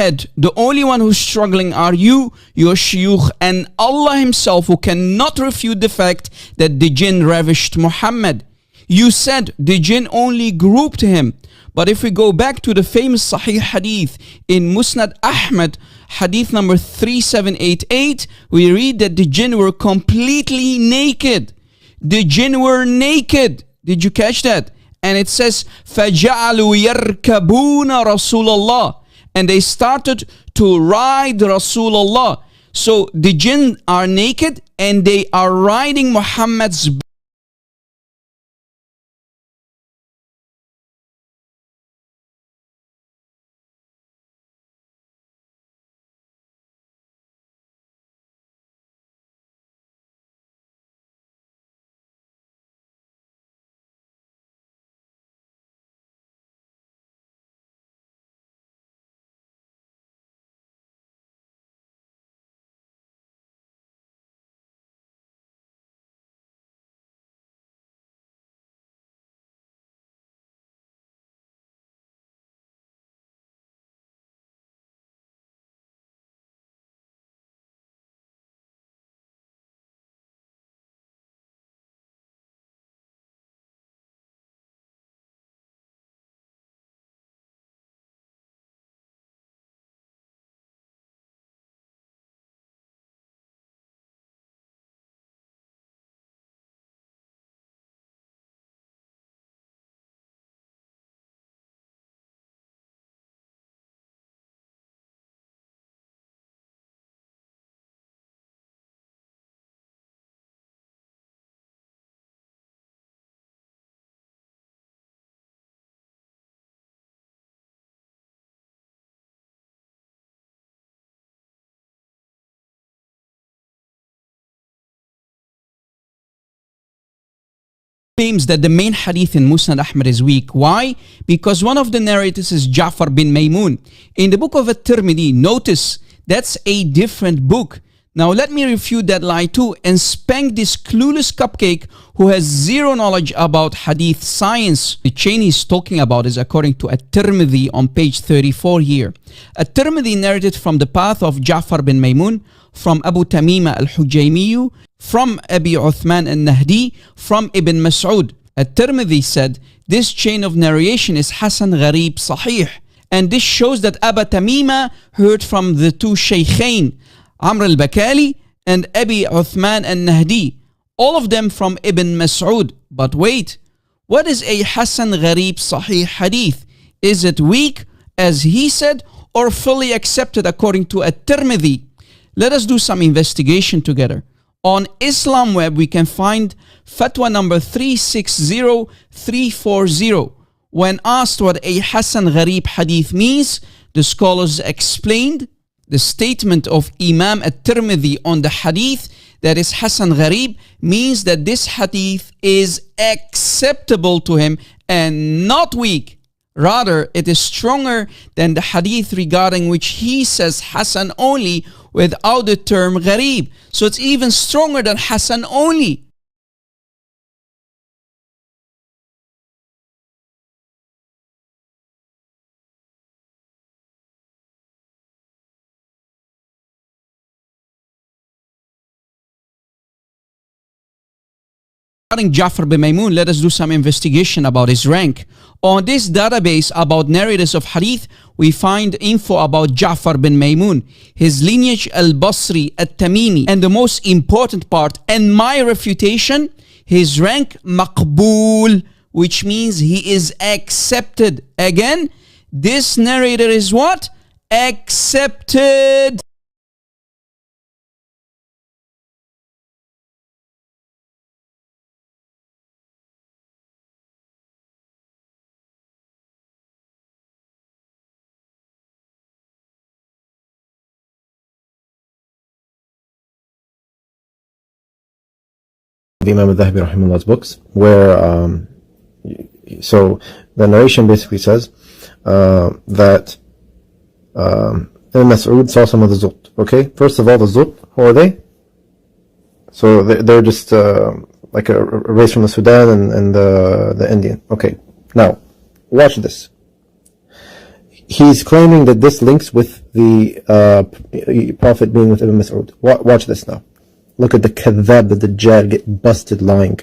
ahead. The only one who's struggling are you, your shuyukh, and Allah himself, who cannot refute the fact that the jinn ravished Muhammad. You said the jinn only grouped him. But if we go back to the famous Sahih Hadith in Musnad Ahmad, Hadith number 3788, we read that the jinn were completely naked. The jinn were naked. Did you catch that? And it says, فَجَعَلُوا يَرْكَبُونَ رَسُولَ اللَّهِ, and they started to ride Rasulullah. So the jinn are naked and they are riding Muhammad's claims that the main hadith in Musnad Ahmad is weak. Why? Because one of the narrators is Ja'far bin Maymun. In the book of At-Tirmidhi, notice that's a different book. Now let me refute that lie too and spank this clueless cupcake who has zero knowledge about hadith science. The chain he's talking about is according to At-Tirmidhi on page 34 here. At-Tirmidhi narrated from the path of Ja'far bin Maymun, from Abu Tamima al-Hujaymiyu, from Abi Uthman al-Nahdi, from Ibn Mas'ud. At-Tirmidhi said, this chain of narration is Hasan Gharib Sahih. And this shows that Abu Tamima heard from the two Shaykhain, Amr al-Bakali and Abi Uthman al-Nahdi, all of them from Ibn Mas'ud. But wait, what is a Hasan Gharib Sahih hadith? Is it weak, as he said, or fully accepted according to At-Tirmidhi? Let us do some investigation together. On Islam Web, we can find fatwa number 360340. When asked what a Hasan Gharib hadith means, the scholars explained the statement of Imam At-Tirmidhi on the hadith that is Hasan Gharib means that this hadith is acceptable to him and not weak. Rather, it is stronger than the hadith regarding which he says Hasan only without the term Gharib. So it's even stronger than Hasan only. Regarding Ja'far bin Maymun, let us do some investigation about his rank. On this database about narrators of hadith, we find info about Ja'far bin Maymun, his lineage al-Basri, al-Tamimi, and the most important part, and my refutation, his rank maqbool, which means he is accepted. Again, this narrator is what? Accepted. The Imam al-Dhahabi rahimahullah's books, where so the narration basically says that Ibn Mas'ud saw some of the Zut. Okay, first of all, the Zut, who are they? So they're just like a race from the Sudan and the Indian. Okay, now watch this. he's claiming that this links with the Prophet being with Ibn Mas'ud. Watch this now. Look at the kadhab, the Dajjal, get busted lying.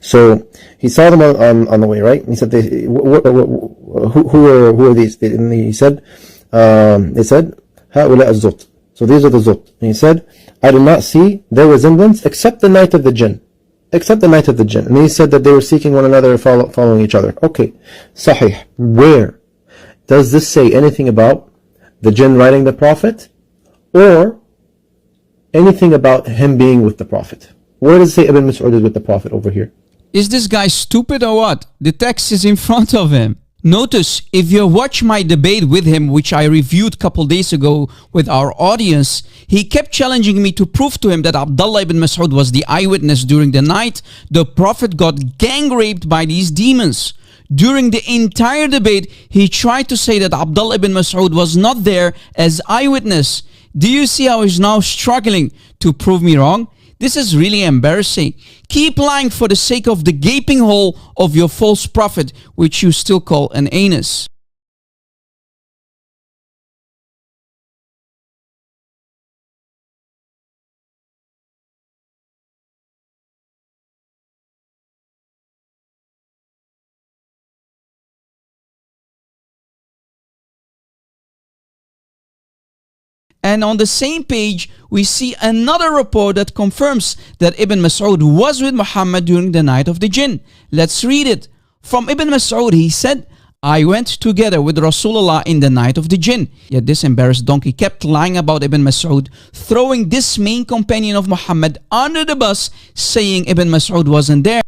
So he saw them on the way, right? He said, who are these? And he said, هؤلاء الزُّط. So these are the Zut. And he said, I do not see their resemblance except the night of the jinn. Except the night of the jinn. And he said that they were seeking one another, following each other. Okay, Sahih. Where does this say anything about the jinn riding the Prophet, or anything about him being with the Prophet? Where does it say Ibn Mas'ud is with the Prophet over here? Is this guy stupid or what? The text is in front of him. Notice, if you watch my debate with him, which I reviewed a couple days ago with our audience, he kept challenging me to prove to him that Abdullah ibn Mas'ud was the eyewitness during the night the Prophet got gang raped by these demons. During the entire debate, he tried to say that Abdullah ibn Mas'ud was not there as eyewitness. Do you see how he's now struggling to prove me wrong? This is really embarrassing. Keep lying for the sake of the gaping hole of your false prophet, which you still call an anus. And on the same page, we see another report that confirms that Ibn Mas'ud was with Muhammad during the night of the jinn. Let's read it. From Ibn Mas'ud, he said, I went together with Rasulullah in the night of the jinn. Yet this embarrassed donkey kept lying about Ibn Mas'ud, throwing this main companion of Muhammad under the bus, saying Ibn Mas'ud wasn't there.